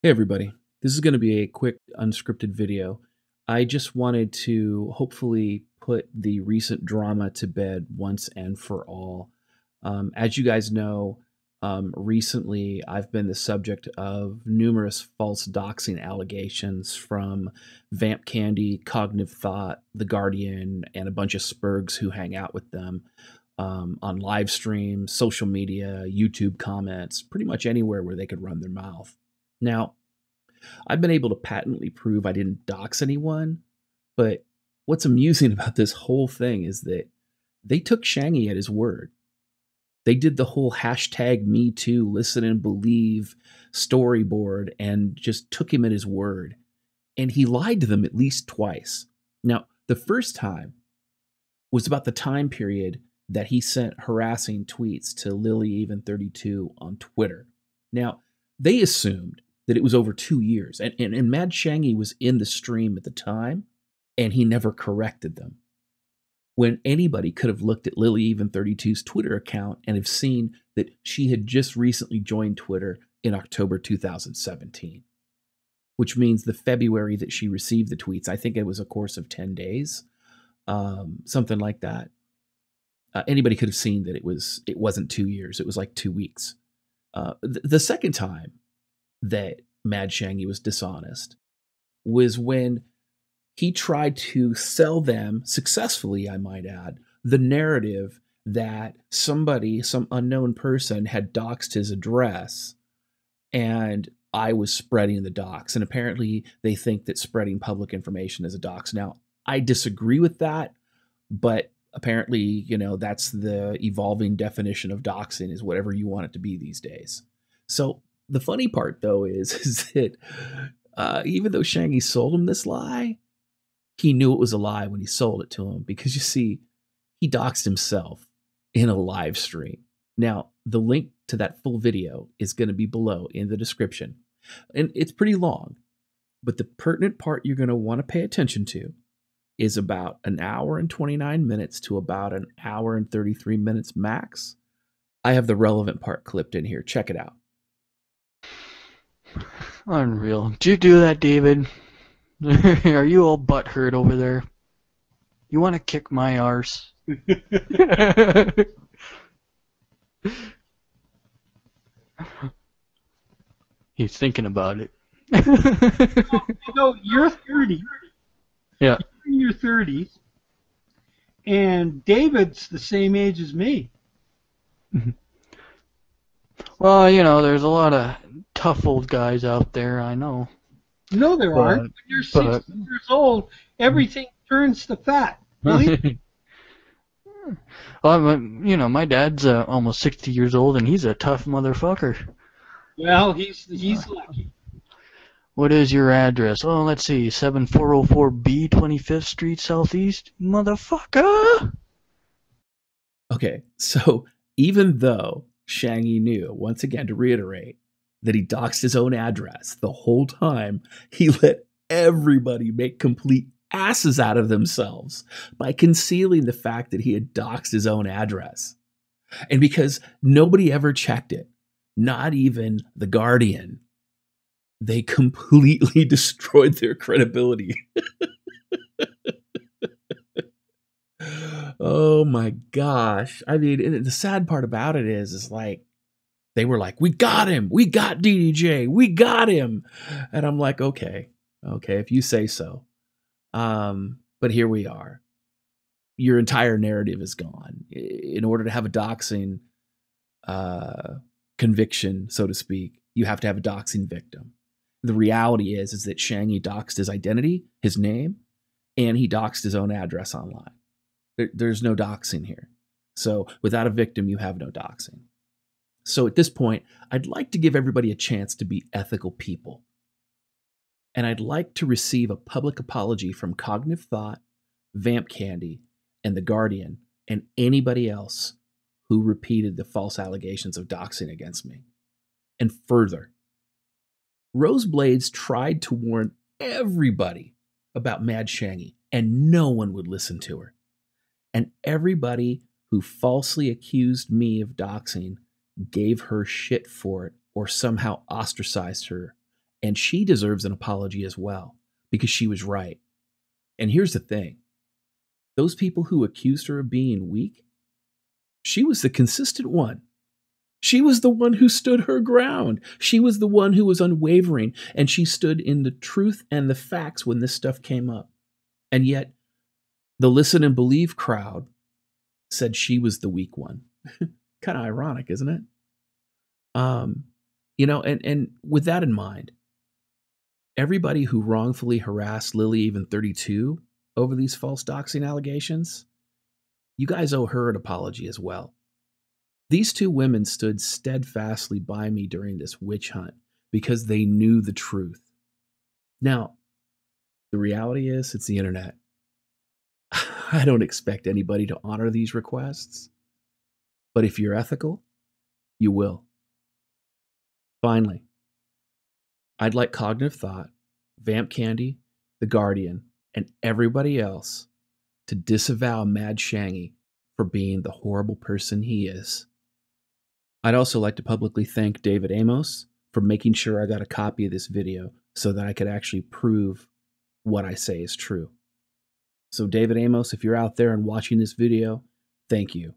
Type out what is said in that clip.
Hey everybody, this is going to be a quick unscripted video. I just wanted to hopefully put the recent drama to bed once and for all. As you guys know, recently I've been the subject of numerous false doxing allegations from VampKandy, Cognitive Thot, The Guardian, and a bunch of Spergs who hang out with them on live streams, social media, YouTube comments, pretty much anywhere where they could run their mouth. Now, I've been able to patently prove I didn't dox anyone, but what's amusing about this whole thing is that they took Shangi at his word. They did the whole hashtag Me Too, listen and believe storyboard and just took him at his word. And he lied to them at least twice. Now, the first time was about the time period that he sent harassing tweets to LilyEven32 on Twitter. Now, they assumed that it was over 2 years. And MadShangi was in the stream at the time, and he never corrected them. When anybody could have looked at LilyEven32's Twitter account and have seen that she had just recently joined Twitter in October 2017, which means the February that she received the tweets, I think it was a course of 10 days, something like that. Anybody could have seen that it wasn't 2 years. It was like 2 weeks. The second time that MadShangi was dishonest was when he tried to sell them successfully, I might add, the narrative that somebody, some unknown person, had doxed his address and I was spreading the dox. And apparently they think that spreading public information is a dox. Now, I disagree with that, but apparently, you know, that's the evolving definition of doxing, is whatever you want it to be these days. So the funny part, though, is that even though Shangi sold him this lie, he knew it was a lie when he sold it to him, because, you see, he doxed himself in a live stream. Now, the link to that full video is going to be below in the description. And it's pretty long, but the pertinent part you're going to want to pay attention to is about 1 hour and 29 minutes to about 1 hour and 33 minutes max. I have the relevant part clipped in here. Check it out. Unreal. Did you do that, David? Are you all butthurt over there? You want to kick my arse? He's thinking about it. You know, you're 30. Yeah. You're in your 30s. And David's the same age as me. Well, you know, there's a lot of tough old guys out there, I know. No, there aren't. When you're 60 years old, everything turns to fat. Really? Well, you know, my dad's almost 60 years old, and he's a tough motherfucker. Well, he's lucky. What is your address? Oh, let's see, 7404B, 25th Street Southeast? Motherfucker! Okay, so even though Shangi knew, once again to reiterate, that he doxed his own address the whole time, he let everybody make complete asses out of themselves by concealing the fact that he had doxed his own address. And because nobody ever checked it, not even The Guardian, they completely destroyed their credibility. Oh my gosh. I mean, the sad part about it is like, they were like, we got him. We got DDJ. We got him. And I'm like, okay, if you say so. But here we are. Your entire narrative is gone. In order to have a doxing conviction, so to speak, you have to have a doxing victim. The reality is that Shangi doxed his identity, his name, and he doxed his own address online. There's no doxing here. So without a victim, you have no doxing. So at this point, I'd like to give everybody a chance to be ethical people. And I'd like to receive a public apology from Cognitive Thot, VampKandy, and The Guardian, and anybody else who repeated the false allegations of doxing against me. And further, Roseblades tried to warn everybody about MadShangi, and no one would listen to her. And everybody who falsely accused me of doxing gave her shit for it or somehow ostracized her And she deserves an apology as well, because she was right. And here's the thing. Those people who accused her of being weak, she was the consistent one. She was the one who stood her ground. She was the one who was unwavering, and she stood in the truth and the facts when this stuff came up. And yet, the listen and believe crowd said she was the weak one. Kind of ironic, isn't it? And with that in mind, everybody who wrongfully harassed Lily Even 32 over these false doxing allegations, you guys owe her an apology as well. These two women stood steadfastly by me during this witch hunt because they knew the truth. Now, the reality is, it's the internet. I don't expect anybody to honor these requests, but if you're ethical, you will. Finally, I'd like Cognitive Thot, VampKandy, The Guardian, and everybody else to disavow MadShangi for being the horrible person he is. I'd also like to publicly thank David Amos for making sure I got a copy of this video so that I could actually prove what I say is true. So David Amos, if you're out there and watching this video, thank you.